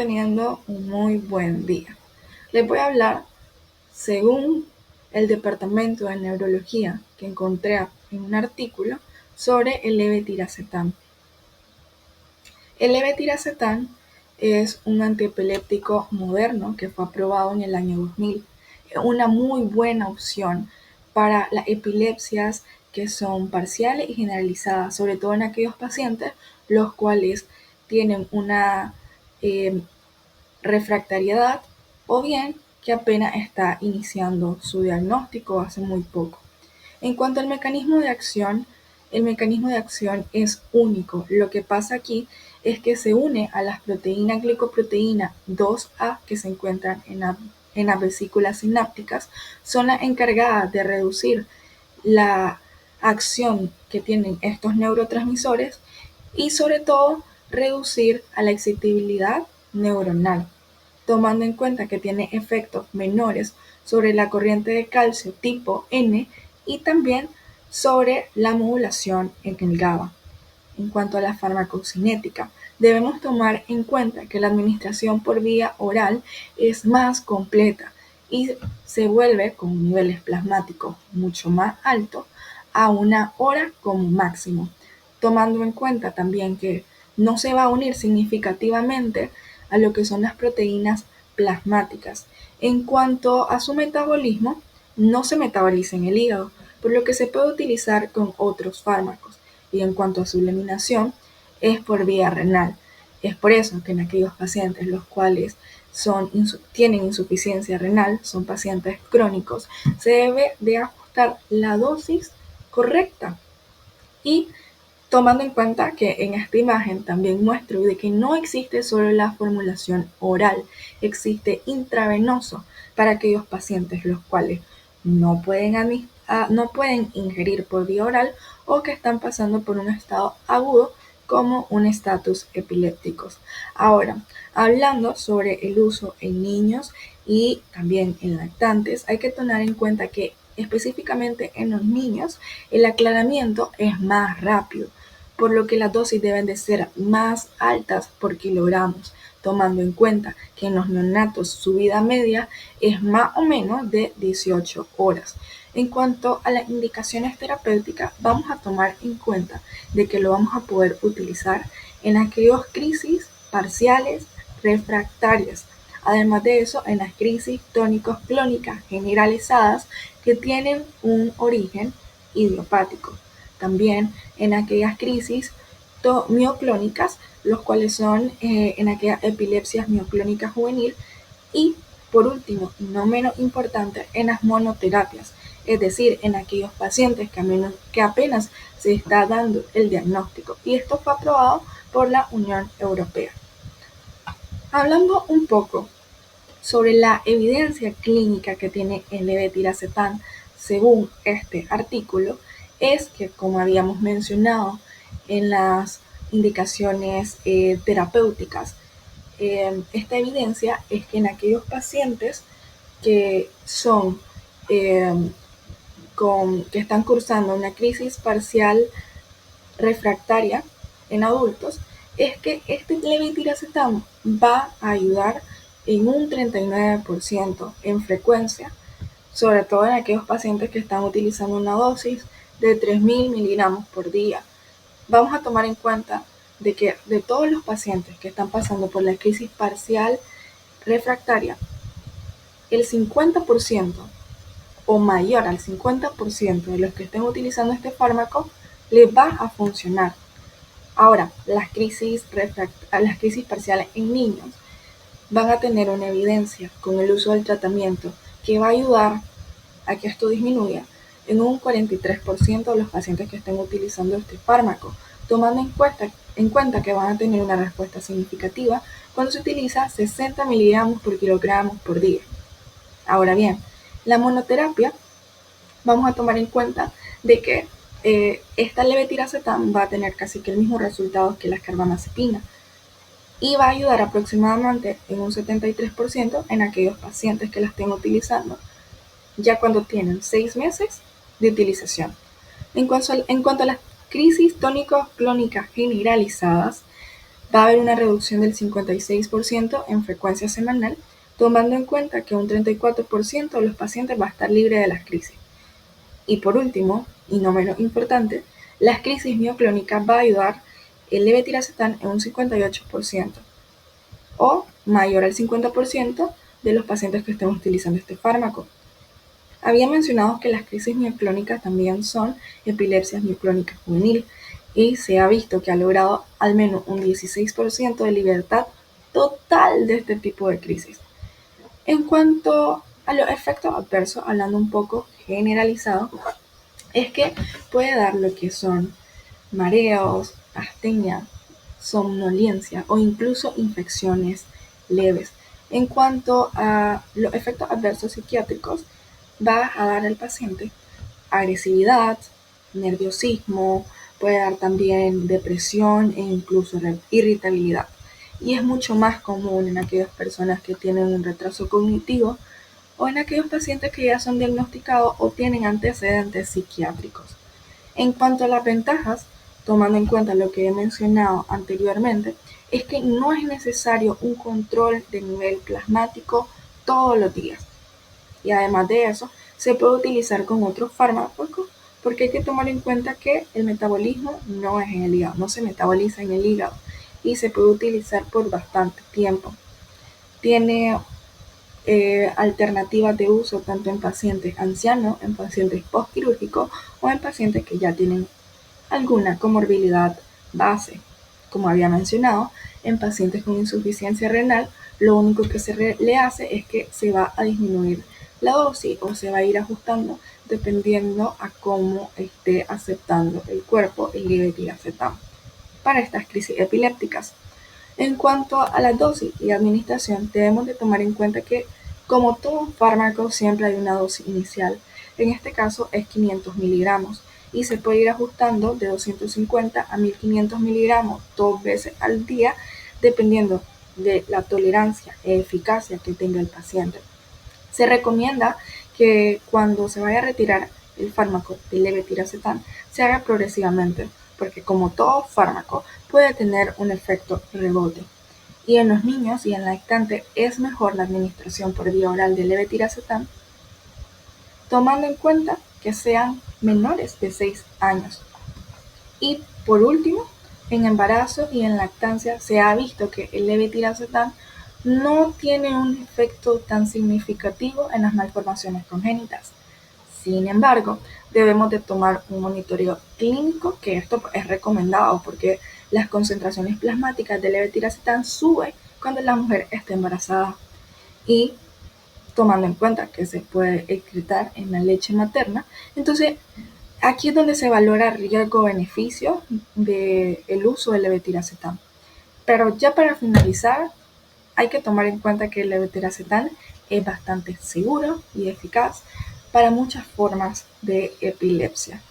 Teniendo un muy buen día. Les voy a hablar, según el Departamento de Neurología que encontré en un artículo, sobre el levetiracetam. El levetiracetam es un antiepiléptico moderno que fue aprobado en el año 2000. Es una muy buena opción para las epilepsias que son parciales y generalizadas, sobre todo en aquellos pacientes los cuales tienen una refractariedad o bien que apenas está iniciando su diagnóstico hace muy poco. En cuanto al mecanismo de acción, el mecanismo de acción es único. Lo que pasa aquí es que se une a las proteínas glicoproteína 2A que se encuentran en las vesículas sinápticas, son las encargadas de reducir la acción que tienen estos neurotransmisores y sobre todo reducir a la excitabilidad neuronal, tomando en cuenta que tiene efectos menores sobre la corriente de calcio tipo N y también sobre la modulación en el GABA. En cuanto a la farmacocinética, debemos tomar en cuenta que la administración por vía oral es más completa y se vuelve con niveles plasmáticos mucho más altos a 1 hora como máximo, tomando en cuenta también que no se va a unir significativamente a lo que son las proteínas plasmáticas. En cuanto a su metabolismo, no se metaboliza en el hígado, por lo que se puede utilizar con otros fármacos. Y en cuanto a su eliminación, es por vía renal. Es por eso que en aquellos pacientes los cuales tienen insuficiencia renal, son pacientes crónicos, se debe de ajustar la dosis correcta. Y tomando en cuenta que en esta imagen también muestro de que no existe solo la formulación oral, existe intravenoso para aquellos pacientes los cuales no pueden ingerir por vía oral o que están pasando por un estado agudo como un estatus epilépticos. Ahora, hablando sobre el uso en niños y también en lactantes, hay que tener en cuenta que específicamente en los niños el aclaramiento es más rápido, por lo que las dosis deben de ser más altas por kilogramos, tomando en cuenta que en los neonatos su vida media es más o menos de 18 horas. En cuanto a las indicaciones terapéuticas, vamos a tomar en cuenta de que lo vamos a poder utilizar en aquellas crisis parciales refractarias. Además de eso, en las crisis tónico-clónicas generalizadas que tienen un origen idiopático. También en aquellas crisis mioclónicas, los cuales son en aquellas epilepsias mioclónicas juvenil. Y por último, y no menos importante, en las monoterapias, es decir, en aquellos pacientes que apenas se está dando el diagnóstico. Y esto fue aprobado por la Unión Europea. Hablando un poco sobre la evidencia clínica que tiene el levetiracetam, según este artículo, es que, como habíamos mencionado en las indicaciones terapéuticas, esta evidencia es que en aquellos pacientes que son que están cursando una crisis parcial refractaria en adultos, es que este levetiracetam va a ayudar en un 39% en frecuencia, sobre todo en aquellos pacientes que están utilizando una dosis de 3.000 miligramos por día. Vamos a tomar en cuenta de que de todos los pacientes que están pasando por la crisis parcial refractaria, el 50% o mayor al 50% de los que estén utilizando este fármaco les va a funcionar. Ahora, las crisis parciales en niños van a tener una evidencia con el uso del tratamiento que va a ayudar a que esto disminuya en un 43% de los pacientes que estén utilizando este fármaco, tomando en cuenta que van a tener una respuesta significativa cuando se utiliza 60 miligramos por kilogramo por día. Ahora bien, la monoterapia, vamos a tomar en cuenta de que esta levetiracetam va a tener casi que el mismo resultado que la carbamazepina y va a ayudar aproximadamente en un 73% en aquellos pacientes que la estén utilizando ya cuando tienen 6 meses de utilización. En cuanto a las crisis tónico-clónicas generalizadas, va a haber una reducción del 56% en frecuencia semanal, tomando en cuenta que un 34% de los pacientes va a estar libre de las crisis. Y por último, y no menos importante, las crisis mioclónicas va a ayudar el levetiracetam en un 58% o mayor al 50% de los pacientes que estén utilizando este fármaco. Había mencionado que las crisis mioclónicas también son epilepsias mioclónicas juvenil y se ha visto que ha logrado al menos un 16% de libertad total de este tipo de crisis. En cuanto a los efectos adversos, hablando un poco generalizado, es que puede dar lo que son mareos, astenia, somnolencia o incluso infecciones leves. En cuanto a los efectos adversos psiquiátricos, va a dar al paciente agresividad, nerviosismo, puede dar también depresión e incluso irritabilidad. Y es mucho más común en aquellas personas que tienen un retraso cognitivo o en aquellos pacientes que ya son diagnosticados o tienen antecedentes psiquiátricos. En cuanto a las ventajas, tomando en cuenta lo que he mencionado anteriormente, es que no es necesario un control de nivel plasmático todos los días. Y además de eso, se puede utilizar con otros fármacos porque hay que tomar en cuenta que el metabolismo no es en el hígado, no se metaboliza en el hígado y se puede utilizar por bastante tiempo. Tiene alternativas de uso tanto en pacientes ancianos, en pacientes postquirúrgicos o en pacientes que ya tienen alguna comorbilidad base. Como había mencionado, en pacientes con insuficiencia renal, lo único que se le hace es que se va a disminuir la dosis o se va a ir ajustando dependiendo a cómo esté aceptando el cuerpo el levetiracetam para estas crisis epilépticas. En cuanto a la dosis y administración, debemos de tomar en cuenta que, como todo fármaco, siempre hay una dosis inicial. En este caso es 500 miligramos y se puede ir ajustando de 250 a 1500 miligramos 2 veces al día, dependiendo de la tolerancia e eficacia que tenga el paciente. Se recomienda que cuando se vaya a retirar el fármaco del levetiracetam se haga progresivamente, porque como todo fármaco puede tener un efecto rebote. Y en los niños y en lactantes es mejor la administración por vía oral del levetiracetam, tomando en cuenta que sean menores de 6 años. Y por último, en embarazo y en lactancia se ha visto que el levetiracetam no tiene un efecto tan significativo en las malformaciones congénitas. Sin embargo, debemos de tomar un monitoreo clínico, que esto es recomendado porque las concentraciones plasmáticas del levetiracetam suben cuando la mujer está embarazada y tomando en cuenta que se puede excretar en la leche materna. Entonces, aquí es donde se valora riesgo-beneficio del uso del levetiracetam. Pero ya para finalizar, hay que tomar en cuenta que el levetiracetam es bastante seguro y eficaz para muchas formas de epilepsia.